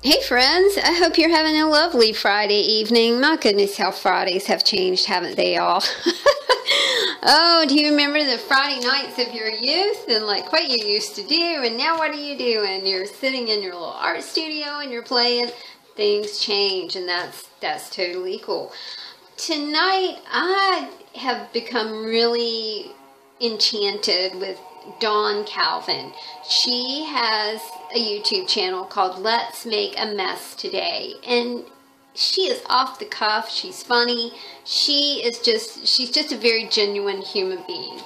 Hey friends, I hope you're having a lovely Friday evening. My goodness, how Fridays have changed, haven't they all? Oh, do you remember the Friday nights of your youth and like what you used to do? And now what are you doing? You're sitting in your little art studio and you're playing. Things change, and that's totally cool. Tonight, I have become really enchanted with Dawn Calvin. She has a YouTube channel called Let's Make a Mess Today, and she is off the cuff. She's funny. She's just a very genuine human being.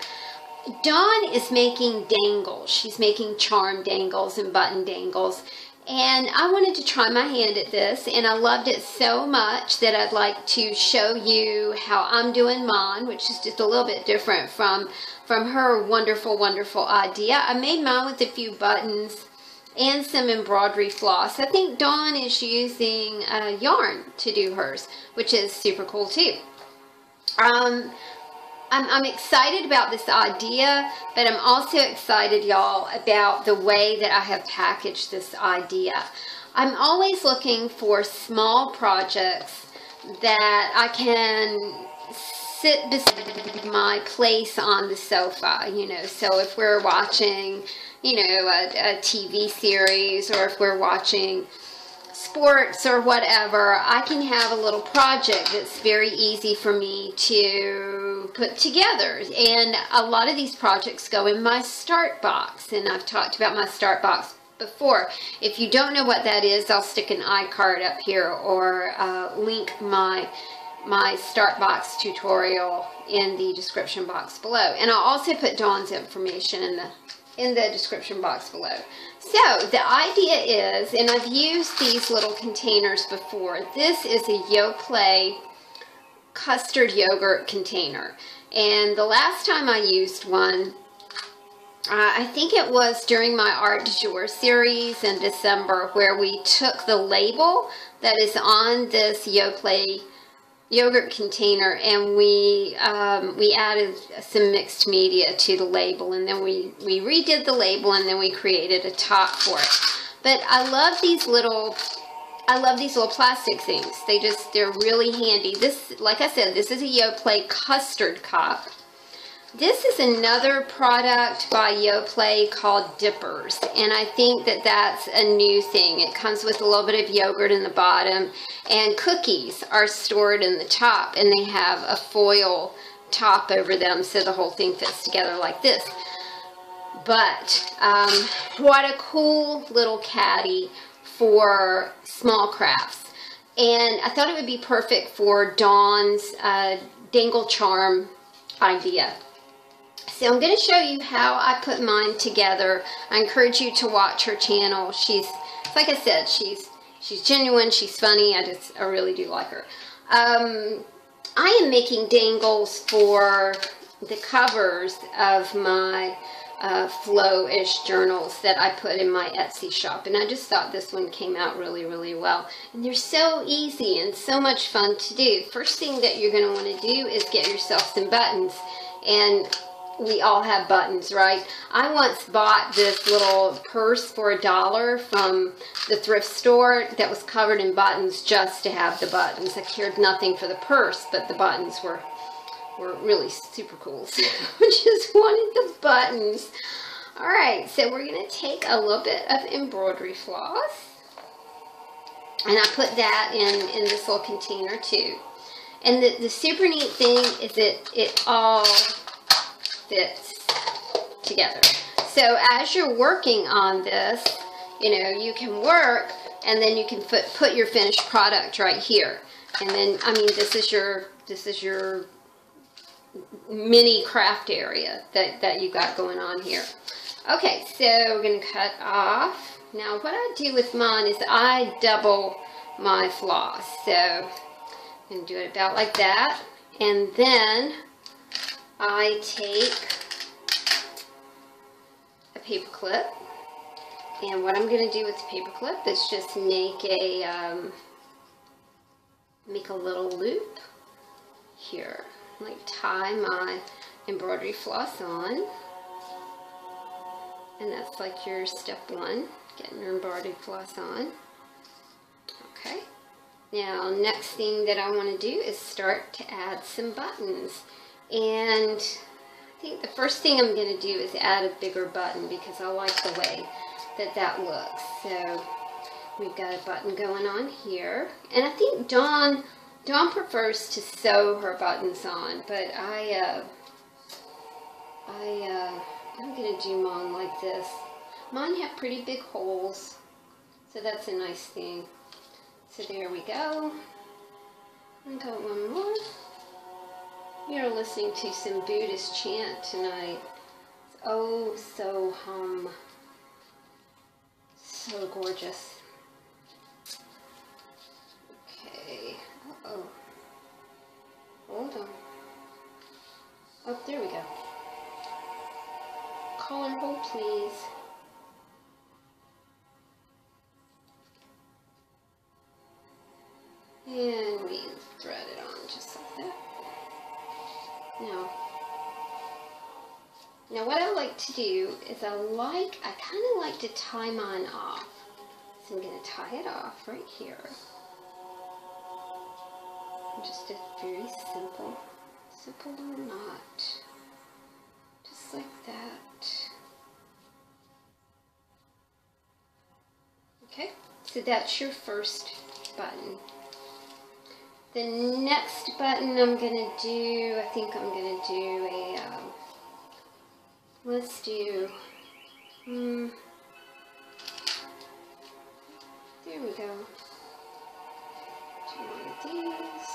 Dawn is making dangles. She's making charm dangles and button dangles. And I wanted to try my hand at this, and I loved it so much that I'd like to show you how I'm doing mine, which is just a little bit different from her wonderful, wonderful idea. I made mine with a few buttons and some embroidery floss. I think Dawn is using yarn to do hers, which is super cool too. I'm excited about this idea, but I'm also excited, y'all, about the way that I have packaged this idea. I'm always looking for small projects that I can sit beside my place on the sofa, you know. So if we're watching, you know, a TV series, or if we're watching sports or whatever, I can have a little project that's very easy for me to put together. And a lot of these projects go in my start box, and I've talked about my start box before. If you don't know what that is, I'll stick an iCard up here, or link my start box tutorial in the description box below. And I'll also put Dawn's information in the description box below. So the idea is, and I've used these little containers before. This is a Yoplait custard yogurt container, and the last time I used one, I think it was during my Art du Jour series in December, where we took the label that is on this Yoplait yogurt container, and we added some mixed media to the label, and then we redid the label, and then we created a top for it. But I love these little plastic things. They're really handy. This, like I said, this is a Yoplait custard cup. This is another product by Yoplait called Dippers, and I think that that's a new thing. It comes with a little bit of yogurt in the bottom, and cookies are stored in the top, and they have a foil top over them so the whole thing fits together like this. But what a cool little caddy for small crafts. And I thought it would be perfect for Dawn's dangle charm idea. So I'm going to show you how I put mine together. I encourage you to watch her channel. She's, like I said, she's genuine, she's funny. I really do like her. I am making dangles for the covers of my flow-ish journals that I put in my Etsy shop, and I just thought this one came out really, really well. And they're so easy and so much fun to do. First thing that you're going to want to do is get yourself some buttons, and we all have buttons, right? I once bought this little purse for $1 from the thrift store that was covered in buttons just to have the buttons. I cared nothing for the purse, but the buttons were really super cool. So I just wanted the buttons. Alright, so we're going to take a little bit of embroidery floss, and I put that in this little container too. And the super neat thing is that it all fits together. So as you're working on this, you know, you can work, and then you can put your finished product right here. And then, I mean, this is your mini craft area that you got going on here. Okay, so we're going to cut off. Now what I do with mine is I double my floss. So I'm going to do it about like that, and then I take a paper clip, and what I'm going to do with the paper clip is just make a little loop here, like tie my embroidery floss on, and that's like your step one, getting your embroidery floss on. Okay. Now, next thing that I want to do is start to add some buttons. And I think the first thing I'm going to do is add a bigger button because I like the way that that looks. So we've got a button going on here. And I think Dawn prefers to sew her buttons on, but I'm going to do mine like this. Mine have pretty big holes, so that's a nice thing. So there we go. And got one more. You're listening to some Buddhist chant tonight. It's oh so hum. So gorgeous. Okay. Uh-oh. Hold on. Oh, there we go. Collar hold, please. And we thread it on just like that. Now what I like to do is I kind of like to tie mine off. So I'm going to tie it off right here. Just a very simple little knot. Just like that. Okay, so that's your first button. The next button I'm going to do, I think I'm going to do a, let's do, there we go. Do one of these.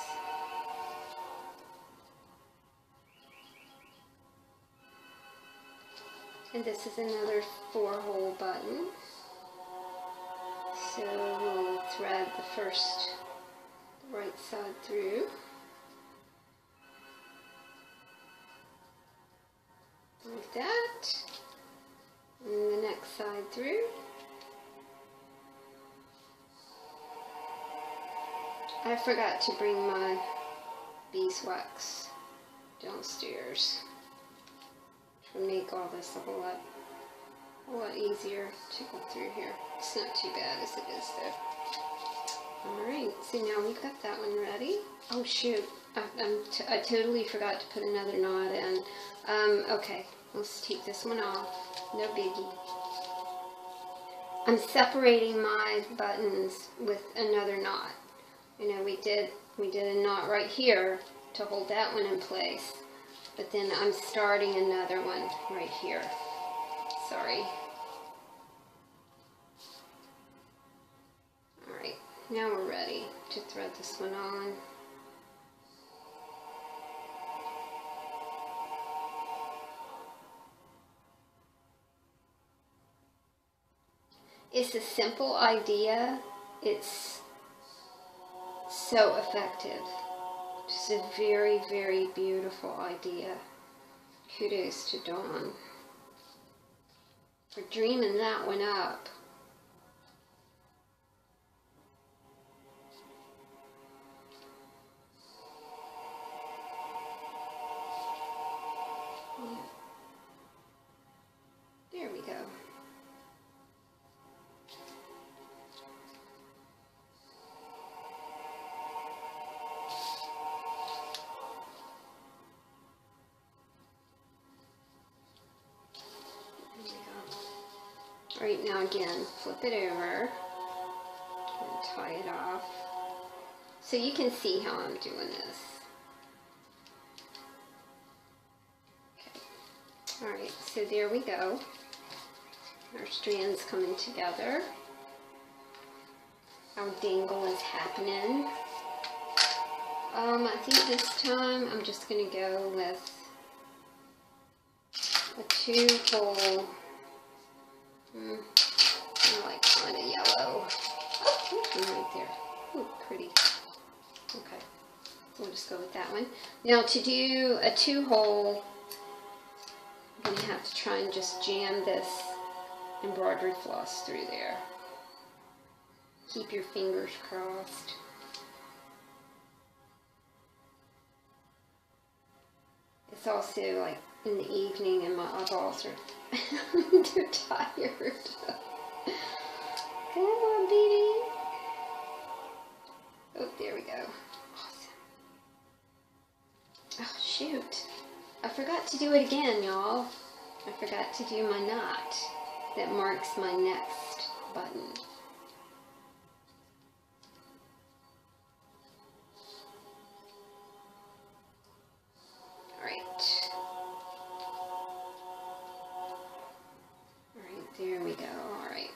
And this is another 4-hole button. So we'll thread the first right side through. Like that. And the next side through. I forgot to bring my beeswax downstairs, which would make all this a whole lot easier to go through here. It's not too bad as it is though. Alright, so now we've got that one ready. Oh shoot, I totally forgot to put another knot in. Okay, let's take this one off. No biggie. I'm separating my buttons with another knot. You know, we did a knot right here to hold that one in place, but then I'm starting another one right here. Sorry. Alright, now we're ready to thread this one on. It's a simple idea. It's so effective. Just a very, very beautiful idea. Kudos to Dawn for dreaming that one up. Yeah. There we go. Right, now again, flip it over and tie it off. So you can see how I'm doing this. Okay. Alright, so there we go. Our strands coming together. Our dangle is happening. I think this time I'm just going to go with a 2-hole. I like kind of yellow. Oh, there's one right there. Ooh, pretty. Okay, we'll just go with that one. Now to do a 2-hole, I'm going to have to try and just jam this embroidery floss through there. Keep your fingers crossed. It's also like in the evening and my eyeballs are too tired. Come on, baby. Okay, Oh, there we go. Awesome. Oh, shoot. I forgot to do it again, y'all. I forgot to do my knot that marks my next button. There we go. All right.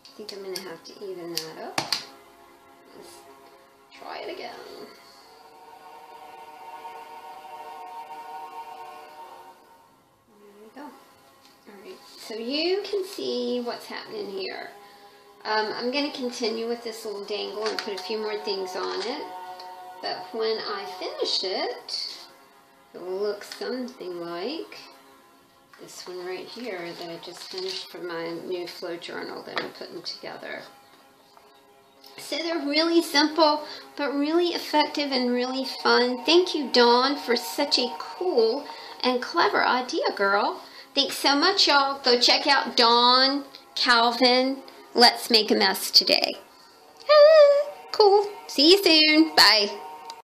I think I'm going to have to even that up. Let's try it again. So you can see what's happening here. I'm going to continue with this little dangle and put a few more things on it. But when I finish it, it will look something like this one right here that I just finished for my new flow journal that I'm putting together. So they're really simple, but really effective and really fun. Thank you, Dawn, for such a cool and clever idea, girl. Thanks so much, y'all. Go check out Dawn, Calvin. Let's make a mess today. Cool. See you soon. Bye.